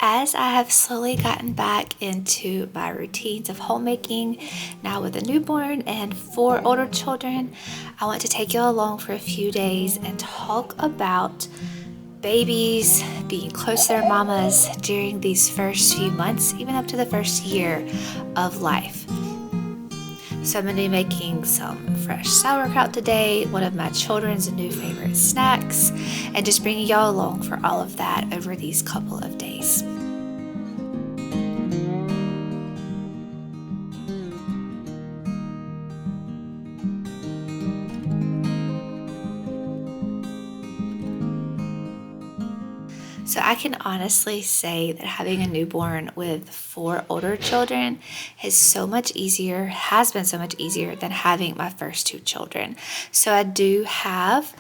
As I have slowly gotten back into my routines of homemaking, now with a newborn and 4 older children, I want to take you along for a few days and talk about babies being close to their mamas during these first few months, even up to the first year of life. So I'm going to be making some fresh sauerkraut today, one of my children's new favorite snacks, and just bringing y'all along for all of that over these couple of days. So I can honestly say that having a newborn with 4 older children is so much easier, has been so much easier than having my first 2 children. So I do have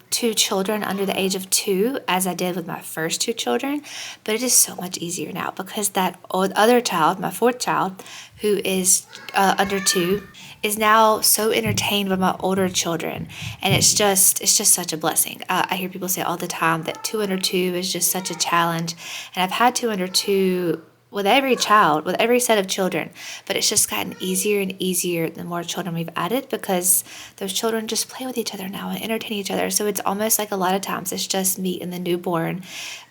2 children under the age of 2, as I did with my first 2 children, but it is so much easier now because that other child, my 4th child, who is under 2, is now so entertained by my older children, and it's just such a blessing. I hear people say all the time that 2 under 2 is just such a challenge, and I've had 2 under 2 with every child, with every set of children, but it's just gotten easier and easier the more children we've added, because those children just play with each other now and entertain each other. So it's almost like a lot of times it's just me and the newborn,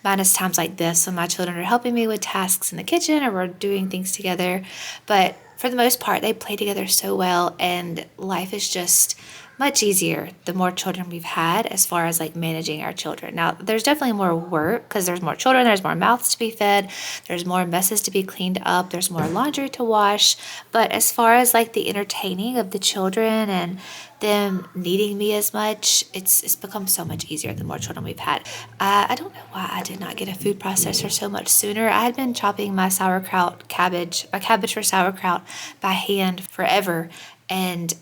minus times like this when my children are helping me with tasks in the kitchen or we're doing things together. But for the most part, they play together so well, and life is just much easier the more children we've had as far as like managing our children. Now, there's definitely more work because there's more children, there's more mouths to be fed, there's more messes to be cleaned up, there's more laundry to wash. But as far as like the entertaining of the children and them needing me as much, it's become so much easier the more children we've had. I don't know why I did not get a food processor so much sooner. I had been chopping my cabbage for sauerkraut by hand forever, and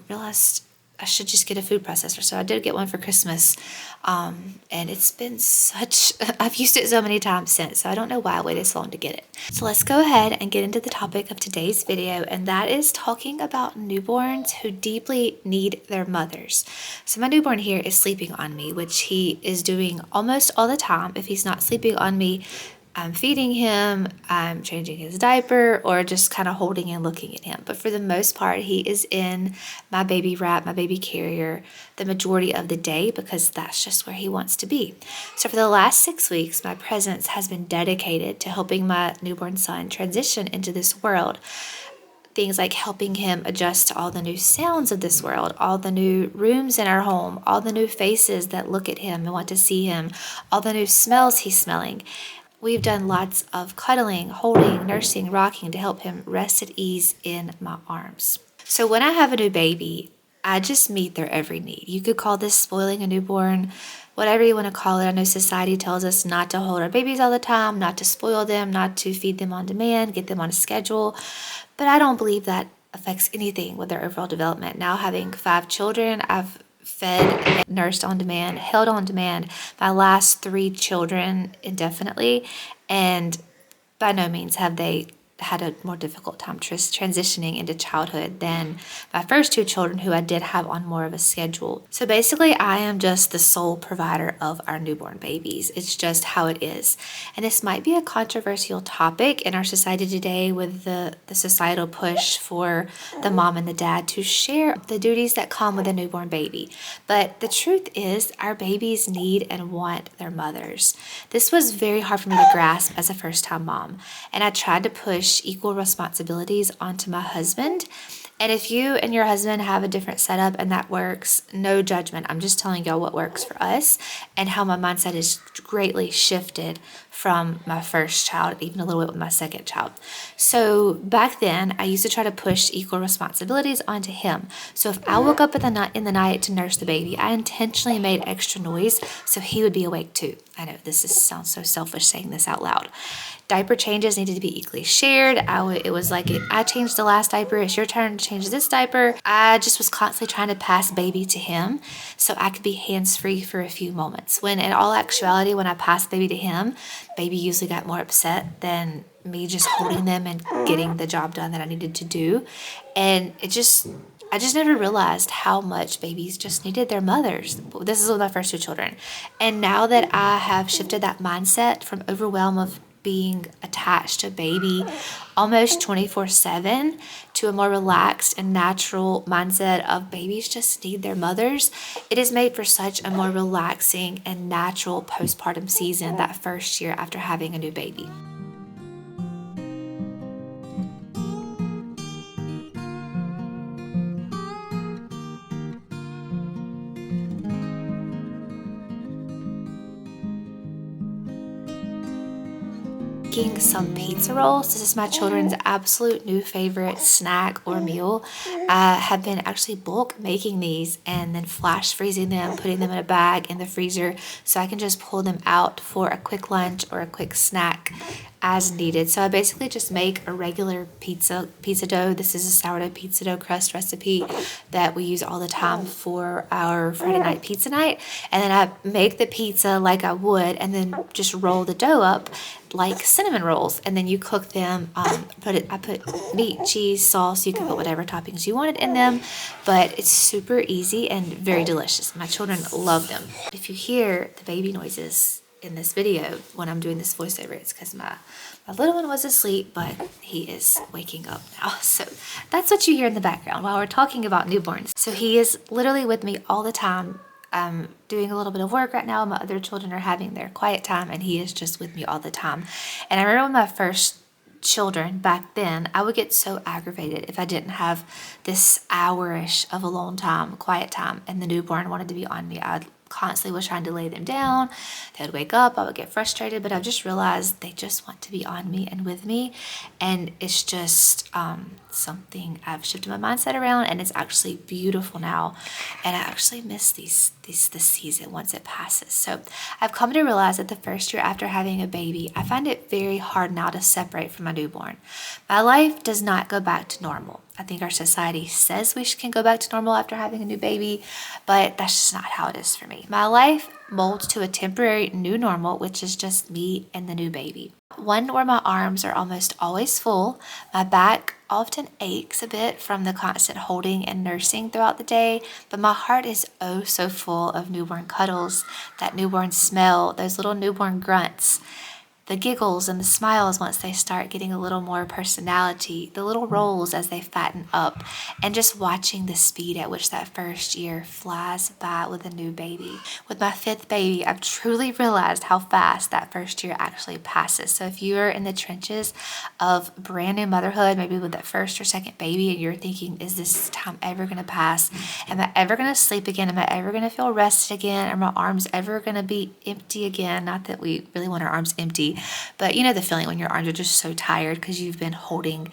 realized I should just get a food processor. So I did get one for Christmas. And it's been I've used it so many times since, so I don't know why I waited so long to get it. So let's go ahead and get into the topic of today's video, and that is talking about newborns who deeply need their mothers. So my newborn here is sleeping on me, which he is doing almost all the time. If he's not sleeping on me, I'm feeding him, I'm changing his diaper, or just kind of holding and looking at him. But for the most part, he is in my baby wrap, my baby carrier, the majority of the day, because that's just where he wants to be. So for the last 6 weeks, my presence has been dedicated to helping my newborn son transition into this world. Things like helping him adjust to all the new sounds of this world, all the new rooms in our home, all the new faces that look at him and want to see him, all the new smells he's smelling. We've done lots of cuddling, holding, nursing, rocking to help him rest at ease in my arms. So when I have a new baby, I just meet their every need. You could call this spoiling a newborn, whatever you want to call it. I know society tells us not to hold our babies all the time, not to spoil them, not to feed them on demand, get them on a schedule. But I don't believe that affects anything with their overall development. Now having 5 children, I've fed, nursed on demand, held on demand my last 3 children indefinitely, and by no means have they had a more difficult time transitioning into childhood than my first 2 children, who I did have on more of a schedule. So basically, I am just the sole provider of our newborn babies. It's just how it is. And this might be a controversial topic in our society today, with the societal push for the mom and the dad to share the duties that come with a newborn baby. But the truth is, our babies need and want their mothers. This was very hard for me to grasp as a first-time mom, and I tried to push equal responsibilities onto my husband. And if you and your husband have a different setup and that works, no judgment. I'm just telling y'all what works for us and how my mindset is greatly shifted from my first child, even a little bit with my second child. So back then, I used to try to push equal responsibilities onto him. So if I woke up in the night to nurse the baby, I intentionally made extra noise so he would be awake too. I know sounds so selfish saying this out loud. Diaper changes needed to be equally shared. It was like, I changed the last diaper, it's your turn to change this diaper. I just was constantly trying to pass baby to him so I could be hands-free for a few moments. When in all actuality, when I passed baby to him, baby usually got more upset than me just holding them and getting the job done that I needed to do. And I just never realized how much babies just needed their mothers. This is with my first 2 children. And now that I have shifted that mindset from overwhelm of being attached to baby almost 24/7 to a more relaxed and natural mindset of babies just need their mothers. It is made for such a more relaxing and natural postpartum season that first year after having a new baby. Making some pizza rolls. This is my children's absolute new favorite snack or meal. I have been actually bulk making these and then flash freezing them, putting them in a bag in the freezer so I can just pull them out for a quick lunch or a quick snack as needed. So I basically just make a regular pizza dough. This is a sourdough pizza dough crust recipe that we use all the time for our Friday night pizza night. And then I make the pizza like I would and then just roll the dough up like cinnamon rolls, and then you cook them. I put meat, cheese, sauce. You can put whatever toppings you wanted in them, but it's super easy and very delicious. My children love them. If you hear the baby noises in this video when I'm doing this voiceover, it's because my little one was asleep, but he is waking up now. So that's what you hear in the background while we're talking about newborns. So he is literally with me all the time. I'm doing a little bit of work right now. My other children are having their quiet time, and he is just with me all the time. And I remember when my first children back then, I would get so aggravated if I didn't have this hour-ish of alone time, quiet time, and the newborn wanted to be on me. I constantly was trying to lay them down. They would wake up. I would get frustrated, but I've just realized they just want to be on me and with me. And it's just something I've shifted my mindset around, and it's actually beautiful now. And I actually miss this season once it passes. So I've come to realize that the first year after having a baby, I find it very hard now to separate from my newborn. My life does not go back to normal. I think our society says we can go back to normal after having a new baby, but that's just not how it is for me. My life molds to a temporary new normal, which is just me and the new baby. One where my arms are almost always full. My back often aches a bit from the constant holding and nursing throughout the day, but my heart is oh so full of newborn cuddles, that newborn smell, those little newborn grunts, the giggles and the smiles once they start getting a little more personality, the little rolls as they fatten up, and just watching the speed at which that first year flies by with a new baby. With my fifth baby, I've truly realized how fast that first year actually passes. So if you're in the trenches of brand new motherhood, maybe with that first or second baby, and you're thinking, is this time ever going to pass? Am I ever going to sleep again? Am I ever going to feel rested again? Are my arms ever going to be empty again? Not that we really want our arms empty, but you know the feeling when your arms are just so tired because you've been holding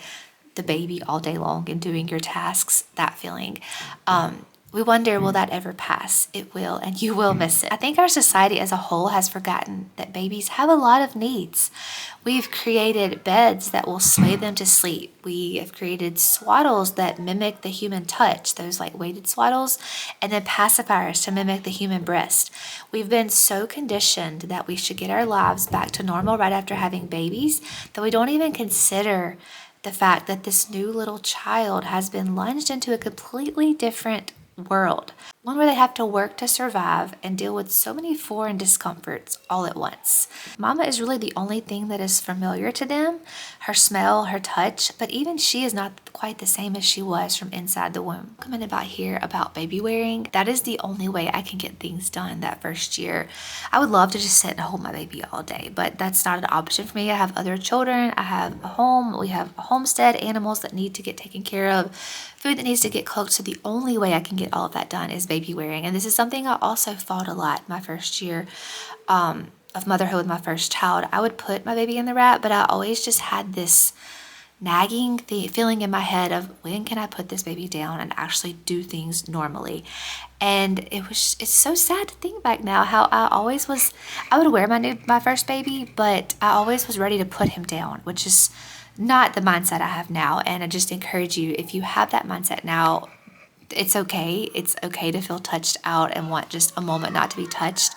the baby all day long and doing your tasks, that feeling. We wonder, will that ever pass? It will, and you will miss it. I think our society as a whole has forgotten that babies have a lot of needs. We've created beds that will sway them to sleep. We have created swaddles that mimic the human touch, those like weighted swaddles, and then pacifiers to mimic the human breast. We've been so conditioned that we should get our lives back to normal right after having babies that we don't even consider the fact that this new little child has been lunged into a completely different world, one where they have to work to survive and deal with so many foreign discomforts all at once. Mama is really the only thing that is familiar to them, her smell, her touch, but even she is not quite the same as she was from inside the womb. Comment about here about baby wearing. That is the only way I can get things done that first year. I would love to just sit and hold my baby all day, but that's not an option for me. I have other children, I have a home, we have a homestead, animals that need to get taken care of, food that needs to get cooked. So the only way I can get all of that done is baby wearing. And this is something I also fought a lot my first year of motherhood with my first child. I would put my baby in the wrap, but I always just had this nagging feeling in my head of when can I put this baby down and actually do things normally. And it's so sad to think back now how I would wear my first baby, but I always was ready to put him down, which is not the mindset I have now. And I just encourage you, if you have that mindset now, it's okay. It's okay to feel touched out and want just a moment not to be touched.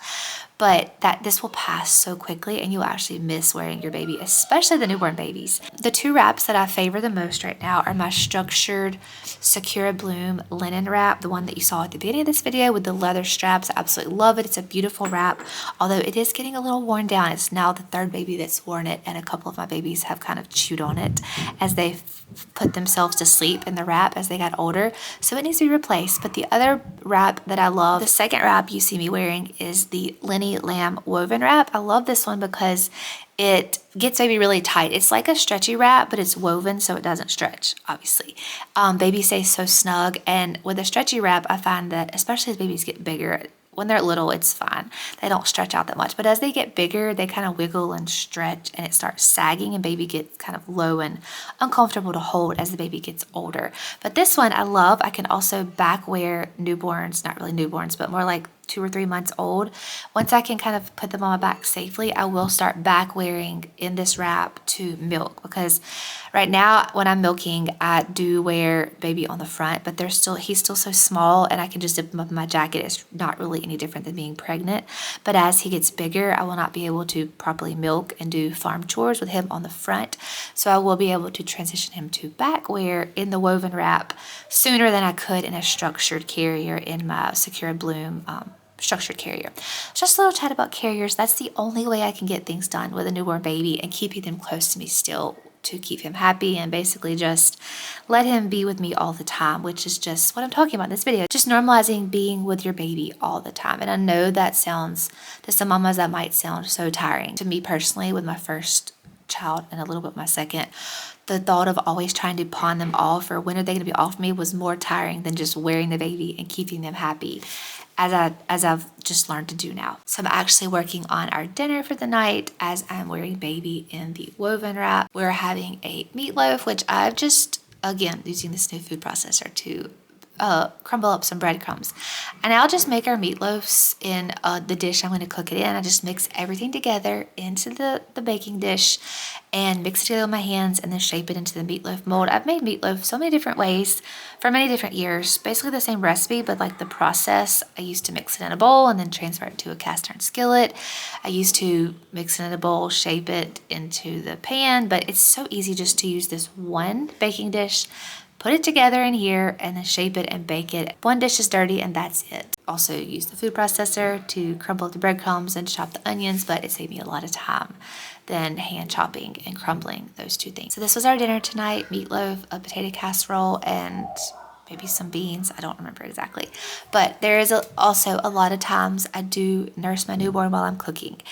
but that this will pass so quickly and you'll actually miss wearing your baby, especially the newborn babies. The two wraps that I favor the most right now are my structured Secure Bloom linen wrap, the one that you saw at the beginning of this video with the leather straps. I absolutely love it. It's a beautiful wrap, although it is getting a little worn down. It's now the third baby that's worn it, and a couple of my babies have kind of chewed on it as they put themselves to sleep in the wrap as they got older, so it needs to be replaced. But the other wrap that I love, the second wrap you see me wearing, is the Lenny Lamb woven wrap. I love this one because it gets baby really tight. It's like a stretchy wrap, but it's woven so it doesn't stretch, obviously. Baby stays so snug, and with a stretchy wrap, I find that especially as babies get bigger, when they're little, it's fine. They don't stretch out that much. But as they get bigger, they kind of wiggle and stretch, and it starts sagging, and baby gets kind of low and uncomfortable to hold as the baby gets older. But this one I love. I can also back wear newborns, not really newborns, but more like 2 or 3 months old. Once I can kind of put them on my back safely, I will start back wearing in this wrap to milk, because right now when I'm milking, I do wear baby on the front, but he's still so small, and I can just zip him up in my jacket. It's not really any different than being pregnant. But as he gets bigger, I will not be able to properly milk and do farm chores with him on the front. So I will be able to transition him to back wear in the woven wrap sooner than I could in a structured carrier in my Secure Bloom structured carrier. Just a little chat about carriers. That's the only way I can get things done with a newborn baby and keeping them close to me still, to keep him happy and basically just let him be with me all the time, which is just what I'm talking about in this video. Just normalizing being with your baby all the time. And I know that sounds, to some mamas, that might sound so tiring. To me personally, with my first child and a little bit my second, the thought of always trying to pawn them off, or when are they going to be off me, was more tiring than just wearing the baby and keeping them happy, as I've just learned to do now. So I'm actually working on our dinner for the night as I'm wearing baby in the woven wrap. We're having a meatloaf, which I've just, again, using this new food processor to crumble up some breadcrumbs. And I'll just make our meatloaves in the dish I'm going to cook it in. I just mix everything together into the baking dish and mix it together with my hands and then shape it into the meatloaf mold. I've made meatloaf so many different ways for many different years. Basically the same recipe, but like the process, I used to mix it in a bowl and then transfer it to a cast iron skillet. I used to mix it in a bowl, shape it into the pan, but it's so easy just to use this one baking dish, put it together in here, and then shape it and bake it. One dish is dirty and that's it. Also use the food processor to crumble up the breadcrumbs and chop the onions, but it saved me a lot of time than hand chopping and crumbling those two things. So this was our dinner tonight: meatloaf, a potato casserole, and maybe some beans. I don't remember exactly. But there is also a lot of times I do nurse my newborn while I'm cooking.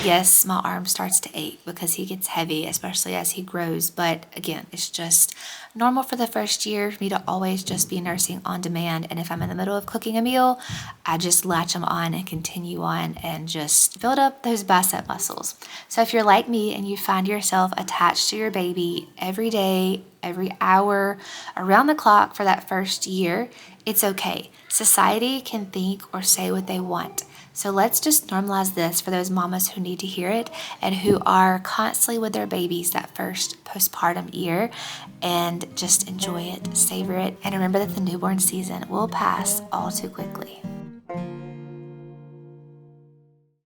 Yes, my arm starts to ache because he gets heavy, especially as he grows. But again, it's just normal for the first year for me to always just be nursing on demand. And if I'm in the middle of cooking a meal, I just latch them on and continue on and just build up those bicep muscles. So if you're like me and you find yourself attached to your baby every day, every hour, around the clock for that first year, it's okay. Society can think or say what they want. So let's just normalize this for those mamas who need to hear it and who are constantly with their babies that first postpartum year, and just enjoy it, savor it, and remember that the newborn season will pass all too quickly.